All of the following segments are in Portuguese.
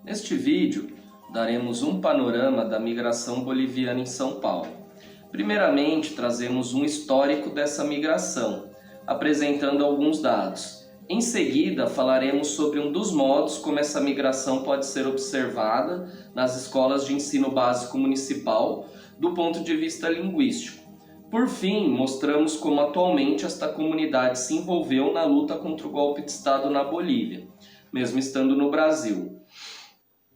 Neste vídeo, daremos um panorama da migração boliviana em São Paulo. Primeiramente, trazemos um histórico dessa migração, apresentando alguns dados. Em seguida, falaremos sobre um dos modos como essa migração pode ser observada nas escolas de ensino básico municipal do ponto de vista linguístico. Por fim, mostramos como atualmente esta comunidade se envolveu na luta contra o golpe de Estado na Bolívia, mesmo estando no Brasil.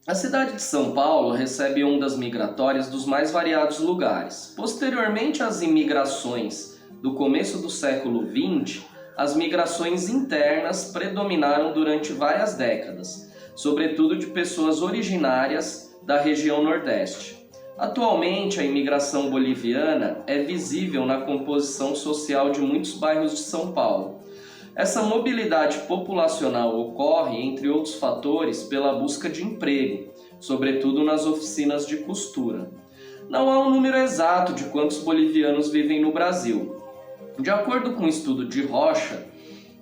A cidade de São Paulo recebe ondas migratórias dos mais variados lugares. Posteriormente às imigrações do começo do século XX, as migrações internas predominaram durante várias décadas, sobretudo de pessoas originárias da região Nordeste. Atualmente, a imigração boliviana é visível na composição social de muitos bairros de São Paulo. Essa mobilidade populacional ocorre, entre outros fatores, pela busca de emprego, sobretudo nas oficinas de costura. Não há um número exato de quantos bolivianos vivem no Brasil. De acordo com o estudo de Rocha,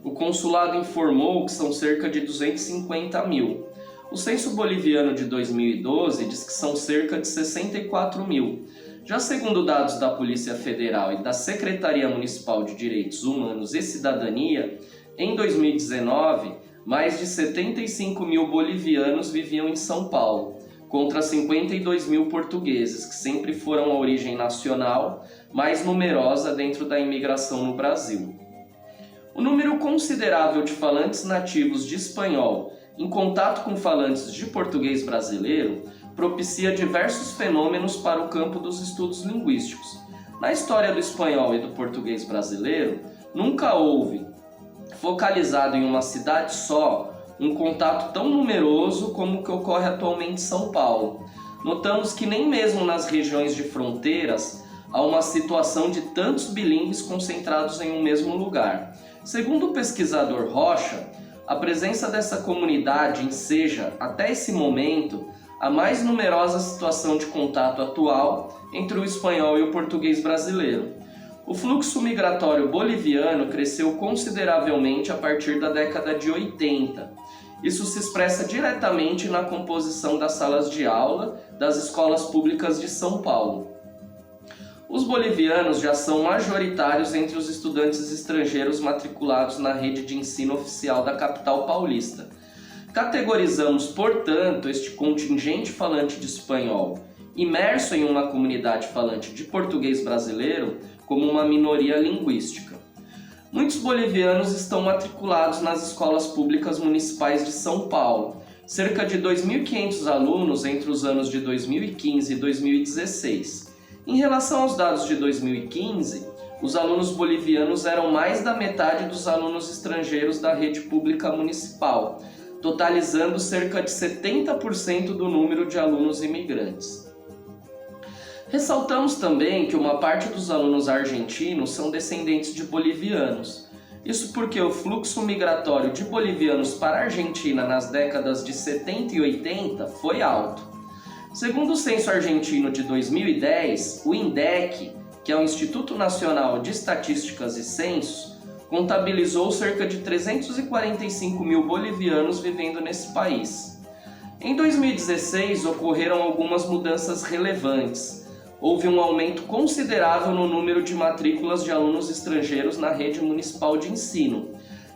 o consulado informou que são cerca de 250 mil. O censo boliviano de 2012 diz que são cerca de 64 mil. Já segundo dados da Polícia Federal e da Secretaria Municipal de Direitos Humanos e Cidadania, em 2019, mais de 75 mil bolivianos viviam em São Paulo, contra 52 mil portugueses, que sempre foram a origem nacional mais numerosa dentro da imigração no Brasil. O número considerável de falantes nativos de espanhol em contato com falantes de português brasileiro propicia diversos fenômenos para o campo dos estudos linguísticos. Na história do espanhol e do português brasileiro, nunca houve, focalizado em uma cidade só, um contato tão numeroso como o que ocorre atualmente em São Paulo. Notamos que nem mesmo nas regiões de fronteiras há uma situação de tantos bilíngues concentrados em um mesmo lugar. Segundo o pesquisador Rocha, a presença dessa comunidade enseja, até esse momento, a mais numerosa situação de contato atual entre o espanhol e o português brasileiro. O fluxo migratório boliviano cresceu consideravelmente a partir da década de 80. Isso se expressa diretamente na composição das salas de aula das escolas públicas de São Paulo. Os bolivianos já são majoritários entre os estudantes estrangeiros matriculados na rede de ensino oficial da capital paulista. Categorizamos, portanto, este contingente falante de espanhol, imerso em uma comunidade falante de português brasileiro, como uma minoria linguística. Muitos bolivianos estão matriculados nas escolas públicas municipais de São Paulo, cerca de 2.500 alunos entre os anos de 2015 e 2016. Em relação aos dados de 2015, os alunos bolivianos eram mais da metade dos alunos estrangeiros da rede pública municipal, totalizando cerca de 70% do número de alunos imigrantes. Ressaltamos também que uma parte dos alunos argentinos são descendentes de bolivianos. Isso porque o fluxo migratório de bolivianos para a Argentina nas décadas de 70 e 80 foi alto. Segundo o censo argentino de 2010, o INDEC, que é o Instituto Nacional de Estatísticas e Censos, contabilizou cerca de 345 mil bolivianos vivendo nesse país. Em 2016, ocorreram algumas mudanças relevantes. Houve um aumento considerável no número de matrículas de alunos estrangeiros na rede municipal de ensino.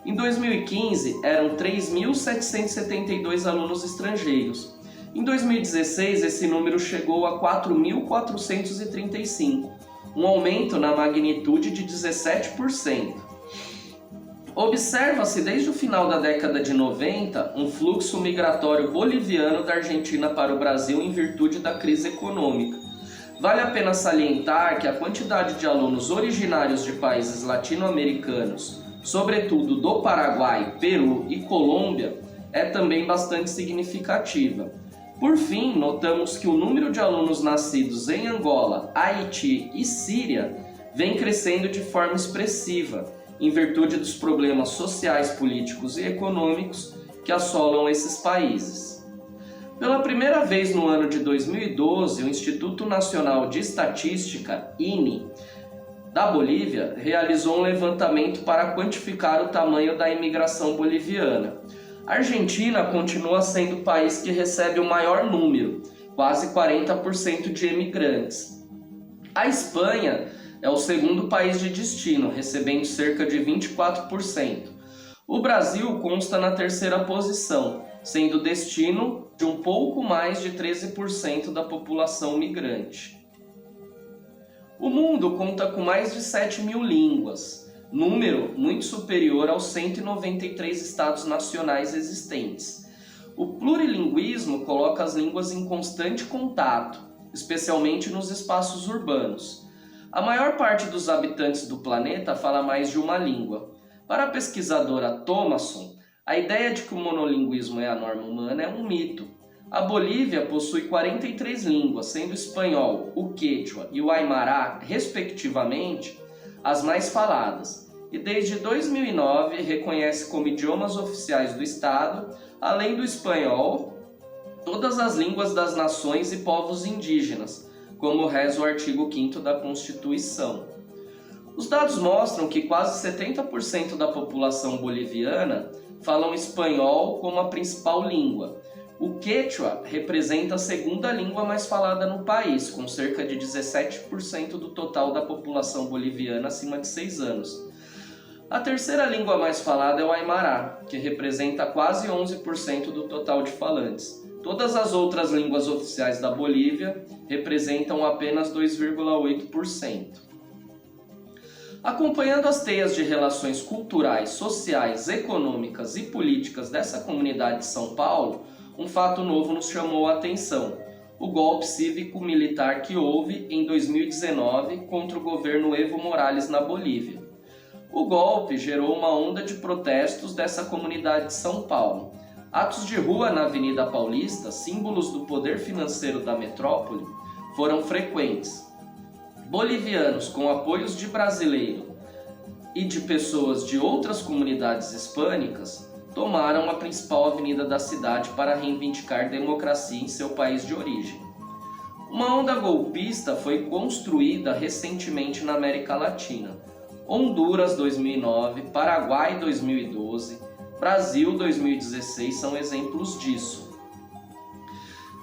Em 2015, eram 3.772 alunos estrangeiros. Em 2016, esse número chegou a 4.435, um aumento na magnitude de 17%. Observa-se desde o final da década de 90 um fluxo migratório boliviano da Argentina para o Brasil em virtude da crise econômica. Vale a pena salientar que a quantidade de alunos originários de países latino-americanos, sobretudo do Paraguai, Peru e Colômbia, é também bastante significativa. Por fim, notamos que o número de alunos nascidos em Angola, Haiti e Síria vem crescendo de forma expressiva, em virtude dos problemas sociais, políticos e econômicos que assolam esses países. Pela primeira vez no ano de 2012, o Instituto Nacional de Estatística, INE, da Bolívia, realizou um levantamento para quantificar o tamanho da imigração boliviana. A Argentina continua sendo o país que recebe o maior número, quase 40% de imigrantes. A Espanha é o segundo país de destino, recebendo cerca de 24%. O Brasil consta na terceira posição, sendo destino de um pouco mais de 13% da população migrante. O mundo conta com mais de 7.000 línguas, número muito superior aos 193 estados nacionais existentes. O plurilinguismo coloca as línguas em constante contato, especialmente nos espaços urbanos. A maior parte dos habitantes do planeta fala mais de uma língua. Para a pesquisadora Thomasson, a ideia de que o monolinguismo é a norma humana é um mito. A Bolívia possui 43 línguas, sendo o espanhol, o quechua e o aimará, respectivamente, as mais faladas. E desde 2009 reconhece como idiomas oficiais do Estado, além do espanhol, todas as línguas das nações e povos indígenas, como reza o artigo 5º da Constituição. Os dados mostram que quase 70% da população boliviana falam espanhol como a principal língua. O quechua representa a segunda língua mais falada no país, com cerca de 17% do total da população boliviana acima de 6 anos. A terceira língua mais falada é o aimará, que representa quase 11% do total de falantes. Todas as outras línguas oficiais da Bolívia representam apenas 2,8%. Acompanhando as teias de relações culturais, sociais, econômicas e políticas dessa comunidade de São Paulo, um fato novo nos chamou a atenção: o golpe cívico-militar que houve em 2019 contra o governo Evo Morales na Bolívia. O golpe gerou uma onda de protestos dessa comunidade de São Paulo. Atos de rua na Avenida Paulista, símbolos do poder financeiro da metrópole, foram frequentes. Bolivianos com apoios de brasileiro e de pessoas de outras comunidades hispânicas tomaram a principal avenida da cidade para reivindicar democracia em seu país de origem. Uma onda golpista foi construída recentemente na América Latina. Honduras 2009, Paraguai 2012, Brasil 2016 são exemplos disso.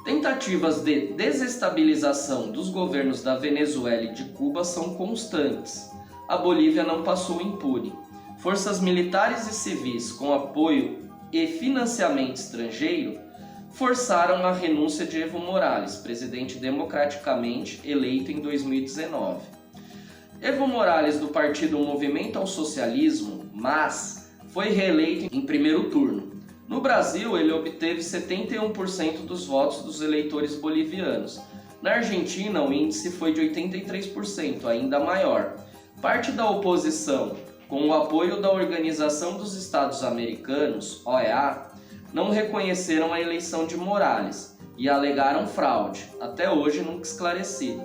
Tentativas de desestabilização dos governos da Venezuela e de Cuba são constantes. A Bolívia não passou impune. Forças militares e civis com apoio e financiamento estrangeiro forçaram a renúncia de Evo Morales, presidente democraticamente eleito em 2019. Evo Morales, do partido Movimento ao Socialismo, MAS, foi reeleito em primeiro turno. No Brasil, ele obteve 71% dos votos dos eleitores bolivianos. Na Argentina, o índice foi de 83%, ainda maior. Parte da oposição, com o apoio da Organização dos Estados Americanos, OEA, não reconheceram a eleição de Morales e alegaram fraude, até hoje nunca esclarecido.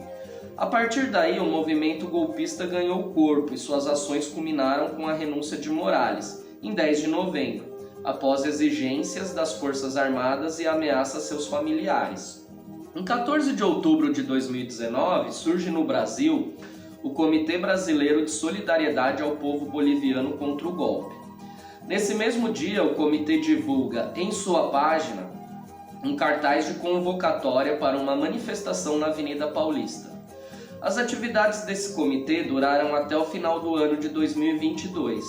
A partir daí, o movimento golpista ganhou corpo e suas ações culminaram com a renúncia de Morales, em 10 de novembro, após exigências das Forças Armadas e ameaças a seus familiares. Em 14 de outubro de 2019, surge no Brasil o Comitê Brasileiro de Solidariedade ao Povo Boliviano contra o Golpe. Nesse mesmo dia, o comitê divulga em sua página um cartaz de convocatória para uma manifestação na Avenida Paulista. As atividades desse comitê duraram até o final do ano de 2022.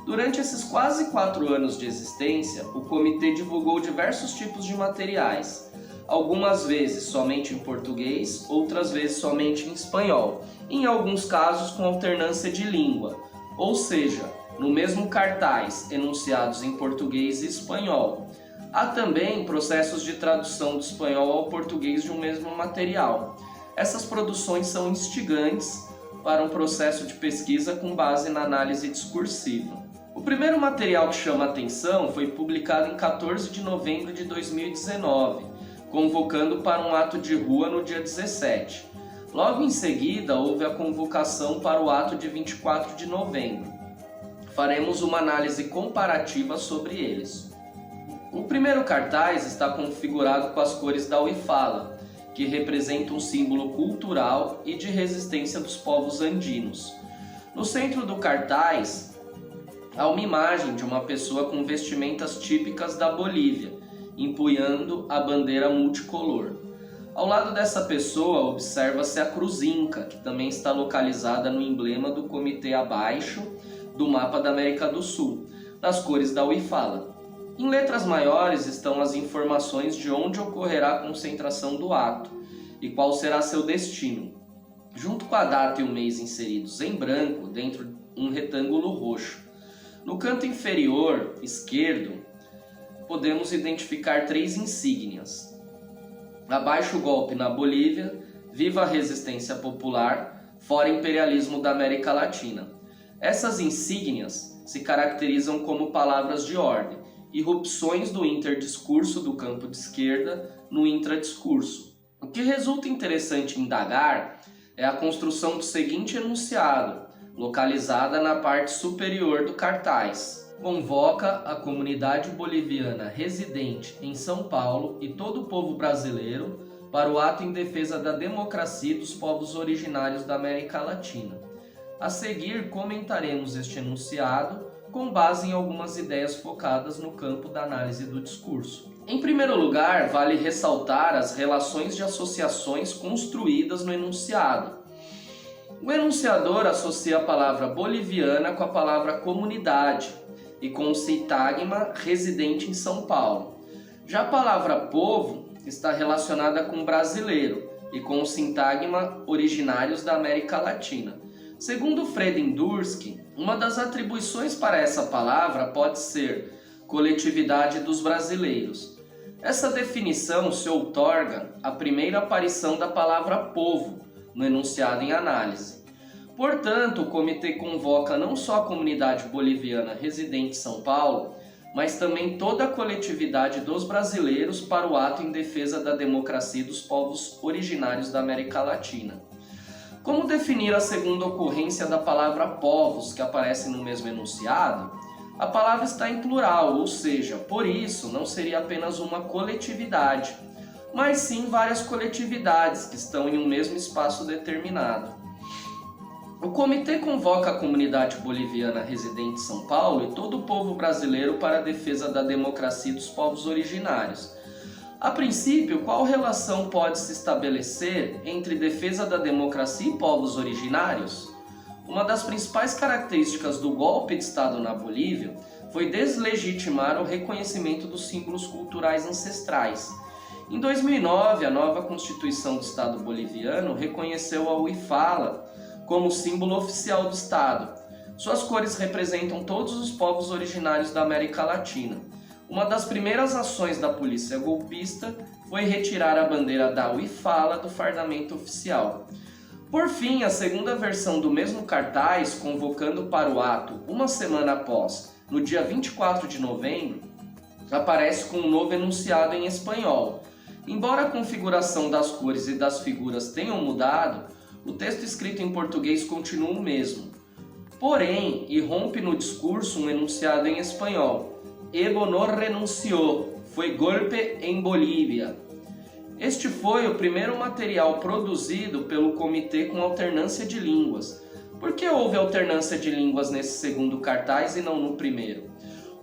Durante esses quase 4 anos de existência, o comitê divulgou diversos tipos de materiais, algumas vezes somente em português, outras vezes somente em espanhol, em alguns casos com alternância de língua, ou seja, no mesmo cartaz, enunciados em português e espanhol. Há também processos de tradução do espanhol ao português de um mesmo material. Essas produções são instigantes para um processo de pesquisa com base na análise discursiva. O primeiro material que chama a atenção foi publicado em 14 de novembro de 2019, convocando para um ato de rua no dia 17. Logo em seguida, houve a convocação para o ato de 24 de novembro. Faremos uma análise comparativa sobre eles. O primeiro cartaz está configurado com as cores da Uifala, que representa um símbolo cultural e de resistência dos povos andinos. No centro do cartaz há uma imagem de uma pessoa com vestimentas típicas da Bolívia, empunhando a bandeira multicolor. Ao lado dessa pessoa, observa-se a cruz Inca, que também está localizada no emblema do comitê abaixo do mapa da América do Sul, nas cores da UIFALA. Em letras maiores estão as informações de onde ocorrerá a concentração do ato e qual será seu destino, junto com a data e o mês inseridos em branco dentro de um retângulo roxo. No canto inferior esquerdo, podemos identificar 3 insígnias. Abaixo o golpe na Bolívia, viva a resistência popular, fora imperialismo da América Latina. Essas insígnias se caracterizam como palavras de ordem, irrupções do interdiscurso do campo de esquerda no intradiscurso. O que resulta interessante indagar é a construção do seguinte enunciado, localizada na parte superior do cartaz. Convoca a comunidade boliviana residente em São Paulo e todo o povo brasileiro para o ato em defesa da democracia dos povos originários da América Latina. A seguir, comentaremos este enunciado com base em algumas ideias focadas no campo da análise do discurso. Em primeiro lugar, vale ressaltar as relações de associações construídas no enunciado. O enunciador associa a palavra boliviana com a palavra comunidade e com o sintagma residente em São Paulo. Já a palavra povo está relacionada com brasileiro e com o sintagma originários da América Latina. Segundo Fredendursky, uma das atribuições para essa palavra pode ser coletividade dos brasileiros. Essa definição se outorga à primeira aparição da palavra povo no enunciado em análise. Portanto, o comitê convoca não só a comunidade boliviana residente em São Paulo, mas também toda a coletividade dos brasileiros para o ato em defesa da democracia dos povos originários da América Latina. Como definir a segunda ocorrência da palavra povos que aparece no mesmo enunciado? A palavra está em plural, ou seja, por isso não seria apenas uma coletividade, mas sim várias coletividades que estão em um mesmo espaço determinado. O comitê convoca a comunidade boliviana residente em São Paulo e todo o povo brasileiro para a defesa da democracia dos povos originários. A princípio, qual relação pode se estabelecer entre defesa da democracia e povos originários? Uma das principais características do golpe de Estado na Bolívia foi deslegitimar o reconhecimento dos símbolos culturais ancestrais. Em 2009, a nova Constituição do Estado boliviano reconheceu a UIFALA como símbolo oficial do Estado. Suas cores representam todos os povos originários da América Latina. Uma das primeiras ações da polícia golpista foi retirar a bandeira da UIFALA do fardamento oficial. Por fim, a segunda versão do mesmo cartaz, convocando para o ato uma semana após, no dia 24 de novembro, aparece com um novo enunciado em espanhol. Embora a configuração das cores e das figuras tenham mudado, o texto escrito em português continua o mesmo. Porém, irrompe no discurso um enunciado em espanhol. Evo no renunció, foi golpe em Bolívia. Este foi o primeiro material produzido pelo comitê com alternância de línguas. Por que houve alternância de línguas nesse segundo cartaz e não no primeiro?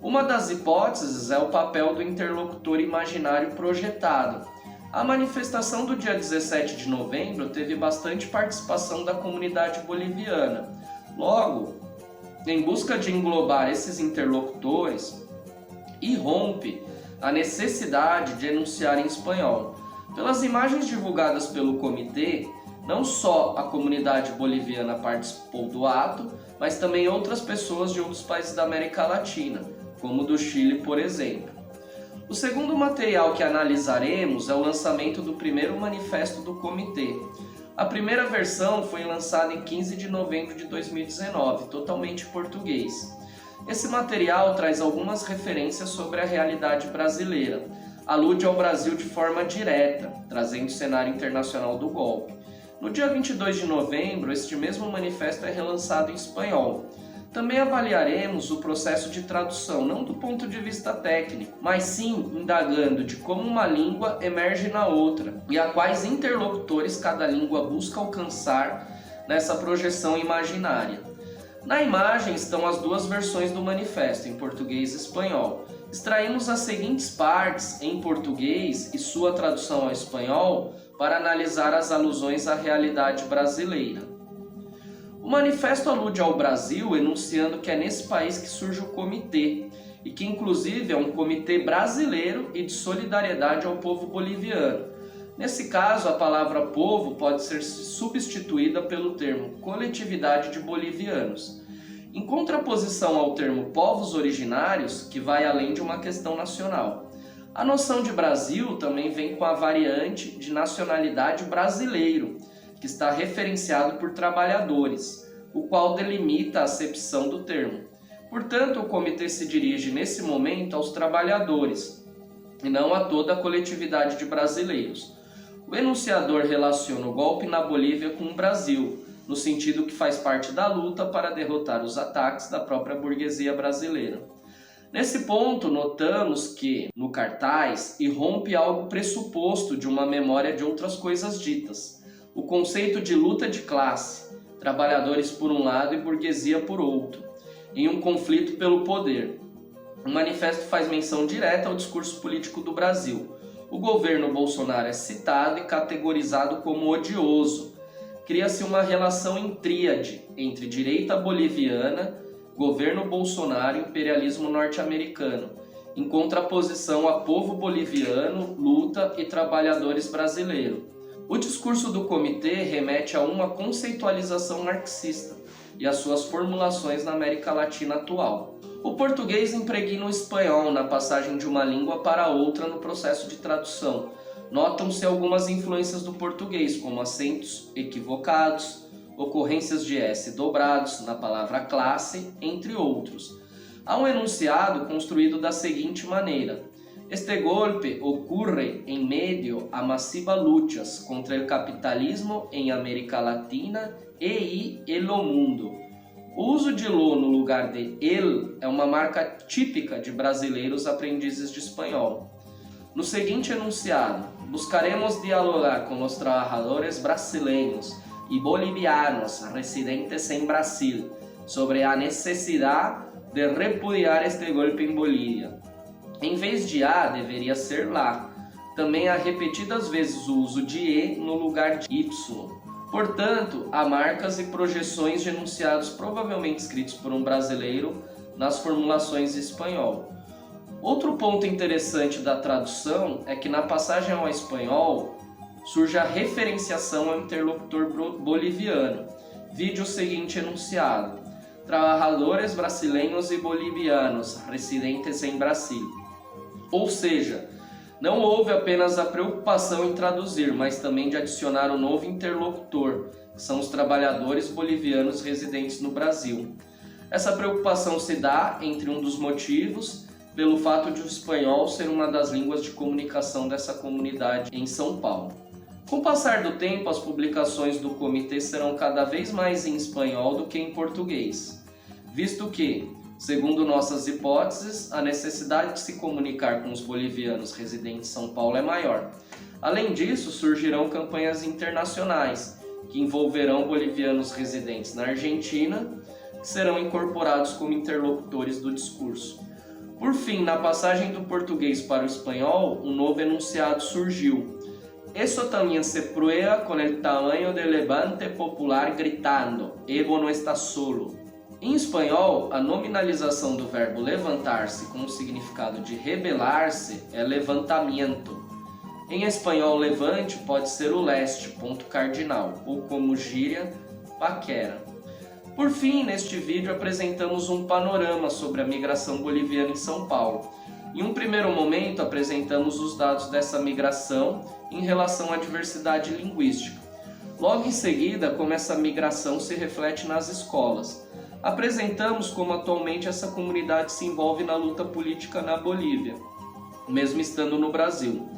Uma das hipóteses é o papel do interlocutor imaginário projetado. A manifestação do dia 17 de novembro teve bastante participação da comunidade boliviana. Logo, em busca de englobar esses interlocutores, irrompe a necessidade de enunciar em espanhol. Pelas imagens divulgadas pelo comitê, não só a comunidade boliviana participou do ato, mas também outras pessoas de outros países da América Latina, como do Chile, por exemplo. O segundo material que analisaremos é o lançamento do primeiro manifesto do comitê. A primeira versão foi lançada em 15 de novembro de 2019, totalmente em português. Esse material traz algumas referências sobre a realidade brasileira. Alude ao Brasil de forma direta, trazendo o cenário internacional do golpe. No dia 22 de novembro, este mesmo manifesto é relançado em espanhol. Também avaliaremos o processo de tradução, não do ponto de vista técnico, mas sim indagando de como uma língua emerge na outra e a quais interlocutores cada língua busca alcançar nessa projeção imaginária. Na imagem estão as duas versões do manifesto, em português e espanhol. Extraímos as seguintes partes em português e sua tradução ao espanhol para analisar as alusões à realidade brasileira. O manifesto alude ao Brasil, enunciando que é nesse país que surge o comitê, e que inclusive é um comitê brasileiro e de solidariedade ao povo boliviano. Nesse caso, a palavra povo pode ser substituída pelo termo coletividade de bolivianos, em contraposição ao termo povos originários, que vai além de uma questão nacional. A noção de Brasil também vem com a variante de nacionalidade brasileiro, que está referenciado por trabalhadores, o qual delimita a acepção do termo. Portanto, o comitê se dirige nesse momento aos trabalhadores, e não a toda a coletividade de brasileiros. O enunciador relaciona o golpe na Bolívia com o Brasil, no sentido que faz parte da luta para derrotar os ataques da própria burguesia brasileira. Nesse ponto, notamos que, no cartaz, irrompe algo pressuposto de uma memória de outras coisas ditas. O conceito de luta de classe, trabalhadores por um lado e burguesia por outro, em um conflito pelo poder. O manifesto faz menção direta ao discurso político do Brasil. O governo Bolsonaro é citado e categorizado como odioso. Cria-se uma relação em tríade entre direita boliviana, governo Bolsonaro e imperialismo norte-americano, em contraposição a povo boliviano, luta e trabalhadores brasileiros. O discurso do comitê remete a uma conceitualização marxista e as suas formulações na América Latina atual. O português impregna o espanhol na passagem de uma língua para outra no processo de tradução. Notam-se algumas influências do português, como acentos equivocados, ocorrências de S dobrados na palavra classe, entre outros. Há um enunciado construído da seguinte maneira: Este golpe ocurre en medio a masivas luchas contra el capitalismo en América Latina e el mundo. O uso de lo no lugar de el é uma marca típica de brasileiros aprendizes de espanhol. No seguinte enunciado, buscaremos dialogar com os trabalhadores brasileiros e bolivianos residentes em Brasil sobre a necessidade de repudiar este golpe em Bolívia. Em vez de a, deveria ser lá. Também há repetidas vezes o uso de e no lugar de y. Portanto, há marcas e projeções de enunciados provavelmente escritos por um brasileiro nas formulações em espanhol. Outro ponto interessante da tradução é que na passagem ao espanhol surge a referenciação ao interlocutor boliviano. Vide o seguinte enunciado: Trabalhadores brasileiros e bolivianos residentes em Brasil. Ou seja, não houve apenas a preocupação em traduzir, mas também de adicionar um novo interlocutor, que são os trabalhadores bolivianos residentes no Brasil. Essa preocupação se dá, entre um dos motivos, pelo fato de o espanhol ser uma das línguas de comunicação dessa comunidade em São Paulo. Com o passar do tempo, as publicações do comitê serão cada vez mais em espanhol do que em português, visto que, segundo nossas hipóteses, a necessidade de se comunicar com os bolivianos residentes em São Paulo é maior. Além disso, surgirão campanhas internacionais, que envolverão bolivianos residentes na Argentina, que serão incorporados como interlocutores do discurso. Por fim, na passagem do português para o espanhol, um novo enunciado surgiu. Eso también se prueba con el tamaño del levante popular gritando, Evo no está solo. Em espanhol, a nominalização do verbo levantar-se com o significado de rebelar-se é levantamiento. Em espanhol, levante pode ser o leste, ponto cardinal, ou como gíria, paquera. Por fim, neste vídeo apresentamos um panorama sobre a migração boliviana em São Paulo. Em um primeiro momento, apresentamos os dados dessa migração em relação à diversidade linguística. Logo em seguida, como essa migração se reflete nas escolas. Apresentamos como atualmente essa comunidade se envolve na luta política na Bolívia, mesmo estando no Brasil.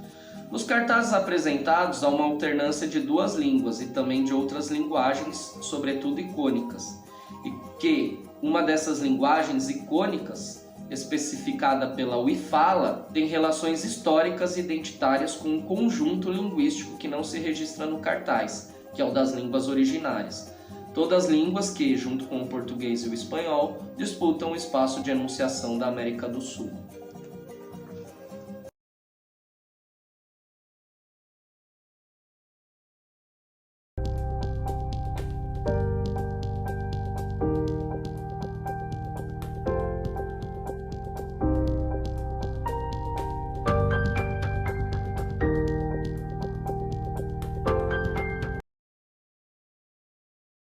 Nos cartazes apresentados há uma alternância de duas línguas e também de outras linguagens, sobretudo icônicas, e que uma dessas linguagens icônicas, especificada pela UIFALA, tem relações históricas e identitárias com um conjunto linguístico que não se registra no cartaz, que é o das línguas originárias. Todas línguas que, junto com o português e o espanhol, disputam o espaço de enunciação da América do Sul.